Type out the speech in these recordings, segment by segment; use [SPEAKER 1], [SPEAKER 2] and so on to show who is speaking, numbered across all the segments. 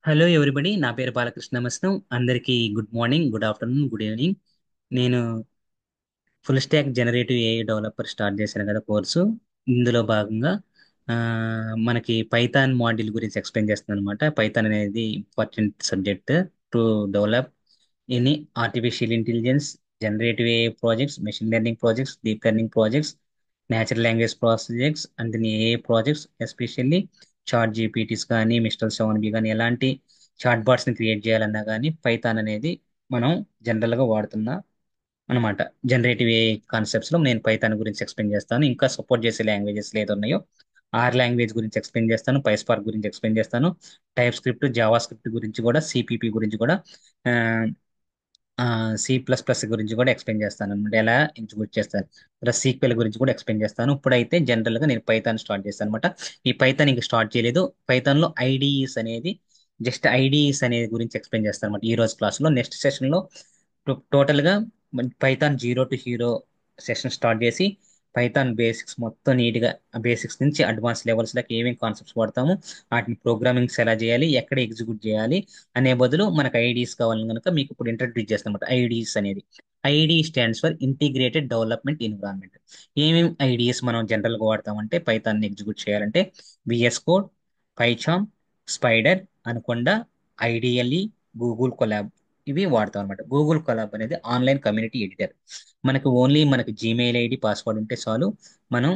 [SPEAKER 1] Hello everybody, నా పేరు బాలకృష్ణ మస్నం. అందరికీ good morning, good afternoon, good evening. నేను full stack generative AI developer start చేశాను కదా కోర్సు. ఇందులో భాగంగా ఆ, మనకి పైథాన్ మాడ్యూల్ గురించి ఎక్స్ప్లెయిన్ చేస్తున్నాను అనమాట. పైథాన్ అనేది important subject to develop any artificial intelligence, generative AI projects, machine learning projects, deep learning projects, natural language projects and AI projects. Especially chat GPTs కానీ, మిస్టర్ సెవెన్ బి కానీ, ఎలాంటి chat bots ని create చేయాలన్నా కానీ Python అనేది మనం general గా వాడుతున్న అనమాట. జనరేటివ్ ఏ కాన్సెప్ట్స్ లో నేను పైథాన్ గురించి ఎక్స్ప్లెయిన్ చేస్తాను. ఇంకా సపోర్ట్ చేసే లాంగ్వేజెస్ ఏదో ఉన్నాయో ఆర్ లాంగ్వేజ్ గురించి ఎక్స్ప్లెయిన్ చేస్తాను, పైస్పార్క్ గురించి ఎక్స్ప్లెయిన్ చేస్తాను, టైప్ స్క్రిప్ట్, జావా స్క్రిప్ట్ గురించి కూడా, సిపిపి గురించి కూడా, సి ప్లస్ ప్లస్ గురించి కూడా ఎక్స్ప్లెయిన్ చేస్తాను అనమాట. ఎలా ఎగ్జిక్యూట్ చేస్తాను, ప్లస్ సీక్వెల్ గురించి కూడా ఎక్స్ప్లెయిన్ చేస్తాను. ఇప్పుడైతే జనరల్ గా నేను పైథాన్ స్టార్ట్ చేస్తాను అనమాట. ఈ పైథాన్ ఇంకా స్టార్ట్ చేయలేదు. పైథాన్ లో ఐడిఈస్ అనేది, జస్ట్ ఐడిఈస్ అనేది గురించి ఎక్స్ప్లెయిన్ చేస్తాను అనమాట ఈ రోజు క్లాస్ లో. నెక్స్ట్ సెషన్ లో టోటల్ గా Python zero to hero session start చేసి పైథాన్ బేసిక్స్ మొత్తం నీట్ గా, బేసిక్స్ నుంచి అడ్వాన్స్ లెవెల్స్ దాకా ఏమేమి కాన్సెప్ట్స్ వాడతాము, వాటిని ప్రోగ్రామింగ్స్ ఎలా చేయాలి, ఎక్కడ ఎగ్జిక్యూట్ చేయాలి అనే బదులు మనకు ఐడీస్ కావాలని కనుక మీకు ఇప్పుడు ఇంట్రడ్యూస్ చేస్తాను అనమాట. ఐడీస్ అనేది, ID stands for integrated development environment. ఏమేమి ఐడిఎస్ మనం జనరల్ గా వాడతామంటే పైథాన్ ఎగ్జిక్యూట్ చేయాలంటే VS code, PyCharm, Spyder, Anaconda, IDLE, Google Colab, ఇవి వాడతాం అనమాట. గూగుల్ కొలాబ్ అనేది ఆన్లైన్ కమ్యూనిటీ ఎడిటర్. మనకు ఓన్లీ మనకి జీమెయిల్ ఐడి, పాస్వర్డ్ ఉంటే చాలు. మనం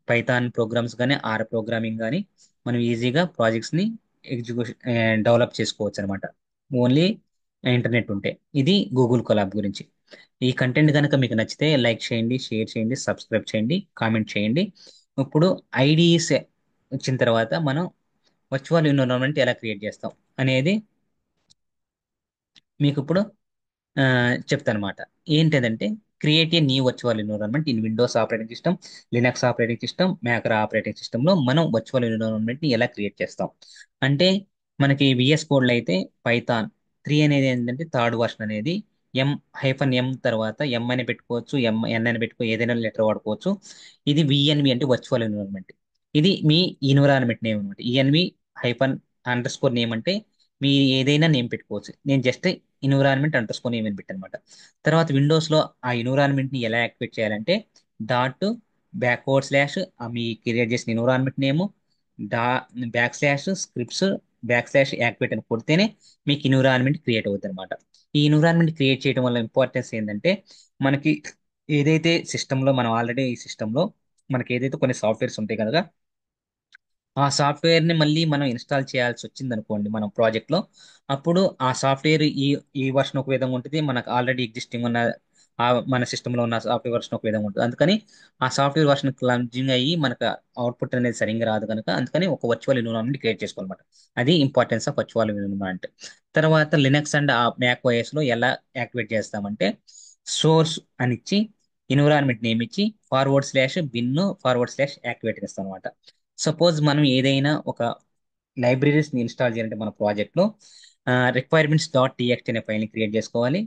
[SPEAKER 1] పైథాన్ ప్రోగ్రామ్స్ కానీ, ఆర్ ప్రోగ్రామింగ్ కానీ మనం ఈజీగా ప్రాజెక్ట్స్ ని ఎగ్జిక్యూషన్ డెవలప్ చేసుకోవచ్చు అనమాట. ఓన్లీ ఇంటర్నెట్ ఉంటే. ఇది గూగుల్ కొలాబ్ గురించి. ఈ కంటెంట్ కనుక మీకు నచ్చితే లైక్ చేయండి, షేర్ చేయండి, సబ్స్క్రైబ్ చేయండి, కామెంట్ చేయండి. ఇప్పుడు ఐడిస్ వచ్చిన తర్వాత మనం వర్చువల్ ఎన్విరాన్మెంట్ ఎలా క్రియేట్ చేస్తాం అనేది మీకు ఇప్పుడు ఆ, చెప్తానమాట. ఏంటిదంటే, create a new virtual environment in Windows operating system, Linux operating system, Mac operating system లో మనం వర్చువల్ ఎన్విరాన్మెంట్ ని ఎలా క్రియేట్ చేస్తాం అంటే, మనకి విఎస్ కోడ్ లో అయితే పైథాన్ 3 అనేది ఏంటంటే థర్డ్ వర్షన్ అనేది, ఎం తర్వాత ఎం అని పెట్టుకోవచ్చు, ఎన్ అని పెట్టుకో, ఏదైనా లెటర్ వాడుకోవచ్చు. ఇది విఎన్వి అంటే వర్చువల్ ఎన్విరాన్మెంట్. ఇది మీ ఎన్విరాన్మెంట్ నేమ్ అనమాట. ఈఎన్వి అండర్ స్కోర్ నేమ్ అంటే మీ ఏదైనా నేమ్ పెట్టుకోవచ్చు. నేను just environment under score name అని పెట్టాను అనమాట. తర్వాత విండోస్ లో ఆ ఎన్విరాన్మెంట్ ని ఎలా యాక్టివేట్ చేయాలంటే, డాట్ బ్యాక్వర్డ్ స్లాష్ మీ క్రియేట్ చేసిన ఎన్విరాన్మెంట్ నేమ్, డా back slash scripts, back slash activate అని కొడితేనే మీకు ఎన్విరాన్మెంట్ క్రియేట్ అవుతుంది అనమాట. ఈ ఎన్విరాన్మెంట్ క్రియేట్ చేయడం వల్ల ఇంపార్టెన్స్ ఏంటంటే, మనకి ఏదైతే సిస్టంలో మనం ఆల్రెడీ ఈ సిస్టంలో మనకి ఏదైతే కొన్ని సాఫ్ట్వేర్స్ ఉంటాయి కదా, ఆ సాఫ్ట్వేర్ ని మళ్ళీ మనం ఇన్స్టాల్ చేయాల్సి వచ్చింది అనుకోండి మన ప్రాజెక్ట్ లో. అప్పుడు ఆ సాఫ్ట్వేర్ ఈ ఈ వర్షన్ ఒక విధంగా ఉంటుంది, మనకు ఆల్రెడీ ఎగ్జిస్టింగ్ ఉన్న మన సిస్టమ్ లో ఉన్న సాఫ్ట్వేర్ వర్షన్ ఒక విధంగా ఉంటుంది. అందుకని ఆ సాఫ్ట్వేర్ వర్షన్ క్లమ్జింగ్ అయ్యి మనకు అవుట్పుట్ అనేది సరిగ్గా రాదు కనుక, అందుకని ఒక వర్చువల్ ఎన్విరాన్మెంట్ క్రియేట్ చేసుకోవాలన్నమాట. అది ఇంపార్టెన్స్ ఆఫ్ వర్చువల్ ఎన్విరాన్మెంట్. తర్వాత లినక్స్ అండ్ మ్యాక్ ఓఎస్ లో ఎలా యాక్టివేట్ చేస్తామంటే, సోర్స్ అని ఇచ్చి ఎన్విరాన్మెంట్ నేమ్ ఇచ్చి బిన్ యాక్టివేట్ చేస్తాం అనమాట. సపోజ్ మనం ఏదైనా ఒక లైబ్రరీస్ ని ఇన్స్టాల్ చేయాలంటే మన ప్రాజెక్ట్ లో రిక్వైర్మెంట్స్ డాట్ టీఎక్స్టీ అనే ఫైల్ ని క్రియేట్ చేసుకోవాలి.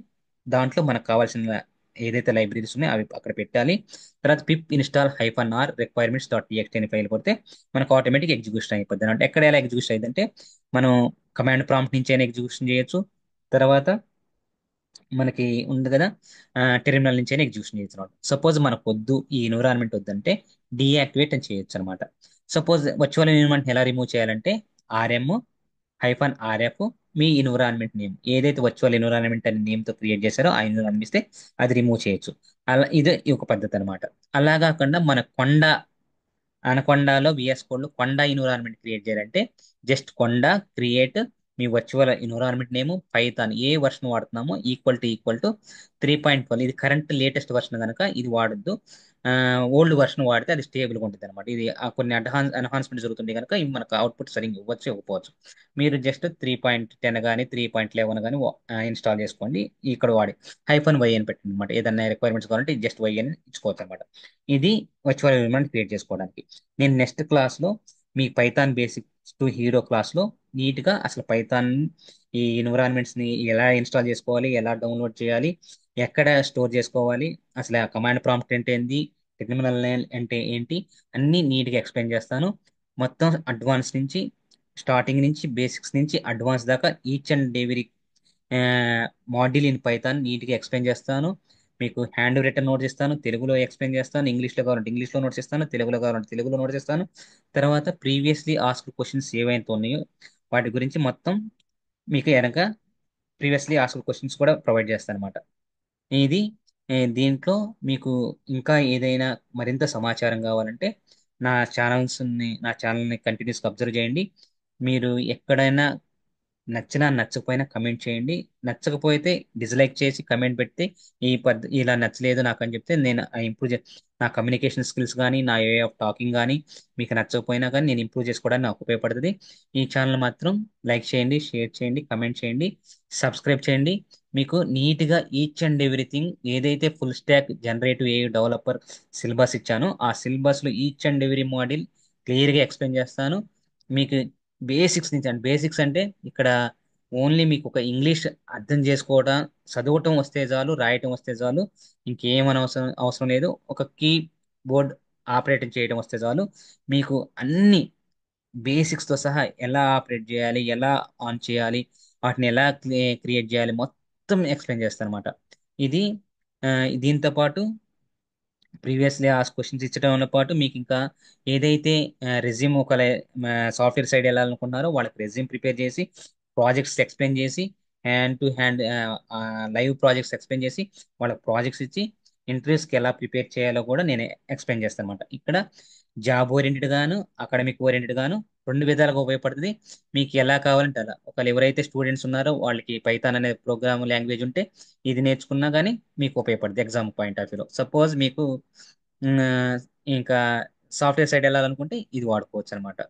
[SPEAKER 1] దాంట్లో మనకు కావాల్సిన ఏదైతే లైబ్రరీస్ ఉన్నాయో అవి అక్కడ పెట్టాలి. తర్వాత pip install -r requirements dot TXT అనే ఫైల్ కొడితే మనకు ఆటోమేటిక్ ఎగ్జిక్యూషన్ అయిపోద్ది. అంటే ఎక్కడ ఎలా ఎగ్జిక్యూషన్ అయిందంటే, మనం కమాండ్ ప్రాంప్ట్ నుంచి అయినా ఎగ్జిక్యూషన్ చేయొచ్చు. తర్వాత మనకి ఉంది కదా, టెర్మినల్ నుంచి అయినా ఎగ్జిక్యూషన్ చేయొచ్చు అనమాట. సపోజ్ మనకు వద్దు, ఈ ఎన్విరాన్మెంట్ వద్దంటే డీయాక్టివేట్ అని చేయొచ్చు అనమాట. సపోజ్ వర్చువల్ ఎన్విరాన్మెంట్ ఎలా రిమూవ్ చేయాలంటే, -rf మీ ఎన్విరాన్మెంట్ నేమ్ ఏదైతే వర్చువల్ ఎన్విరాన్మెంట్ అనే నేమ్ తో క్రియేట్ చేశారో ఆ ఎన్విరాన్మెంట్ ఇస్తే అది రిమూవ్ చేయొచ్చు. అలా ఇది ఒక పద్ధతి అనమాట. అలా కాకుండా మన అనకొండలో విఎస్ కోడ్ లో కొండ ఎన్విరాన్మెంట్ క్రియేట్ చేయాలంటే, జస్ట్ కొండ క్రియేట్ మీ వర్చువల్ ఎన్విరాన్మెంట్ నేమ్ పైథాన్ ఏ వర్షన్ వాడుతున్నామో ఈక్వల్ టు 3.12. ఇది కరెంట్ లేటెస్ట్ వర్షన్ కనుక ఇది వాడొద్దు. ఓల్డ్ వర్షన్ వాడితే అది స్టేబుల్ గా ఉంటుంది అనమాట. ఇది కొన్ని ఎన్హాన్స్మెంట్ జరుగుతుంది కనుక ఇవి మనకు అవుట్పుట్ సరిగ్గా ఇవ్వచ్చు, ఇవ్వకపోవచ్చు. మీరు జస్ట్ 3.10 కానీ 3.11 కానీ ఇన్స్టాల్ చేసుకోండి. ఇక్కడ వాడి -y అని పెట్టండి అనమాట. ఏదైనా రిక్వైర్మెంట్స్ కావాలంటే జస్ట్ y అని ఇచ్చుకోవచ్చు అనమాట. ఇది వర్చువల్ ఎన్విరాన్మెంట్ క్రియేట్ చేసుకోవడానికి. నేను నెక్స్ట్ క్లాస్ లో మీ Python basics to hero class లో నీట్ గా అసలు పైథాన్ ఈ ఎన్విరాన్మెంట్స్ ని ఎలా ఇన్స్టాల్ చేసుకోవాలి, ఎలా డౌన్లోడ్ చేయాలి, ఎక్కడ స్టోర్ చేసుకోవాలి, అసలు ఆ కమాండ్ ప్రాంప్ట్ అంటే ఏంటి, టెర్మినల్ అంటే ఏంటి, అన్ని నీట్ గా ఎక్స్ప్లెయిన్ చేస్తాను. మొత్తం అడ్వాన్స్ నుంచి స్టార్టింగ్ నుంచి బేసిక్స్ నుంచి అడ్వాన్స్ దాకా each and every module in Python నీట్గా ఎక్స్ప్లెయిన్ చేస్తాను. మీకు హ్యాండ్ రిటర్న్ నోట్స్ ఇస్తాను, తెలుగులో ఎక్స్ప్లెయిన్ చేస్తాను, ఇంగ్లీష్లో కావాలంటే ఇంగ్లీష్లో నోట్స్ ఇస్తాను, తెలుగులో కావాలంటే తెలుగులో నోట్స్ ఇస్తాను. తర్వాత ప్రీవియస్లీ ఆస్క్డ్ క్వశ్చన్స్ ఏవైతే ఉన్నాయో వాటి గురించి మొత్తం మీకు వెనక ప్రీవియస్లీ ఆస్క్డ్ క్వశ్చన్స్ కూడా ప్రొవైడ్ చేస్తాను అనమాట. ఇది దీంట్లో మీకు ఇంకా ఏదైనా మరింత సమాచారం కావాలంటే నా ఛానల్ని కంటిన్యూస్గా అబ్జర్వ్ చేయండి. మీరు ఎక్కడైనా నచ్చినా నచ్చకపోయినా కమెంట్ చేయండి. నచ్చకపోతే డిస్లైక్ చేసి కమెంట్ పెడితే ఇలా నచ్చలేదు నాకు అని చెప్తే నేను ఇంప్రూవ్ నా కమ్యూనికేషన్ స్కిల్స్ కానీ నా వే ఆఫ్ టాకింగ్ కానీ మీకు నచ్చకపోయినా కానీ నేను ఇంప్రూవ్ చేసుకోవడానికి నాకు ఉపయోగపడుతుంది. ఈ ఛానల్ మాత్రం లైక్ చేయండి, షేర్ చేయండి, కమెంట్ చేయండి, సబ్స్క్రైబ్ చేయండి. మీకు నీట్గా ఈచ్ అండ్ ఎవ్రీథింగ్ ఏదైతే ఫుల్ స్టాక్ జనరేటివ్ ఏ డెవలపర్ సిలబస్ ఇచ్చానో ఆ సిలబస్లో ఈచ్ అండ్ ఎవ్రీ మోడల్ క్లియర్గా ఎక్స్ప్లెయిన్ చేస్తాను. మీకు బేసిక్స్ నుంచి అంటే బేసిక్స్ అంటే ఇక్కడ ఓన్లీ మీకు ఒక ఇంగ్లీష్ అర్థం చేసుకోవడం, చదవటం వస్తే చాలు, రాయటం వస్తే చాలు, ఇంకేమని అవసరం లేదు. ఒక కీబోర్డ్ ఆపరేటింగ్ చేయడం వస్తే చాలు. మీకు అన్ని బేసిక్స్తో సహా ఎలా ఆపరేట్ చేయాలి, ఎలా ఆన్ చేయాలి, వాటిని ఎలా క్రియేట్ చేయాలి మొత్తం ఎక్స్ప్లెయిన్ చేస్తాను అనమాట. ఇది ఆ, దీంతో పాటు ప్రీవియస్లీ ఆ క్వశ్చన్స్ ఇచ్చడంతో పాటు మీకు ఇంకా ఏదైతే రెజ్యూమ్ ఒక సాఫ్ట్వేర్ సైడ్ వెళ్ళాలనుకున్నారో వాళ్ళకి రెజ్యూమ్ ప్రిపేర్ చేసి ప్రాజెక్ట్స్ ఎక్స్ప్లెయిన్ చేసి hand to hand live projects explain చేసి వాళ్ళకి ప్రాజెక్ట్స్ ఇచ్చి ఇంటర్వ్యూస్కి ఎలా ప్రిపేర్ చేయాలో కూడా నేను ఎక్స్ప్లెయిన్ చేస్తాను అనమాట. ఇక్కడ జాబ్ ఓరియంటెడ్ గాను అకాడమిక్ ఓరియంటెడ్ గాను రెండు విధాలుగా ఉపయోగపడుతుంది. మీకు ఎలా కావాలంటే అలా. ఒకవేళ ఎవరైతే స్టూడెంట్స్ ఉన్నారో వాళ్ళకి పైథాన్ అనే ప్రోగ్రామ్ లాంగ్వేజ్ ఉంటే ఇది నేర్చుకున్నా కానీ మీకు ఉపయోగపడుతుంది ఎగ్జామ్ పాయింట్ ఆఫ్ వ్యూలో. సపోజ్ మీకు ఉమ్, ఇంకా సాఫ్ట్వేర్ సైడ్ వెళ్ళాలనుకుంటే ఇది వాడుకోవచ్చు అనమాట.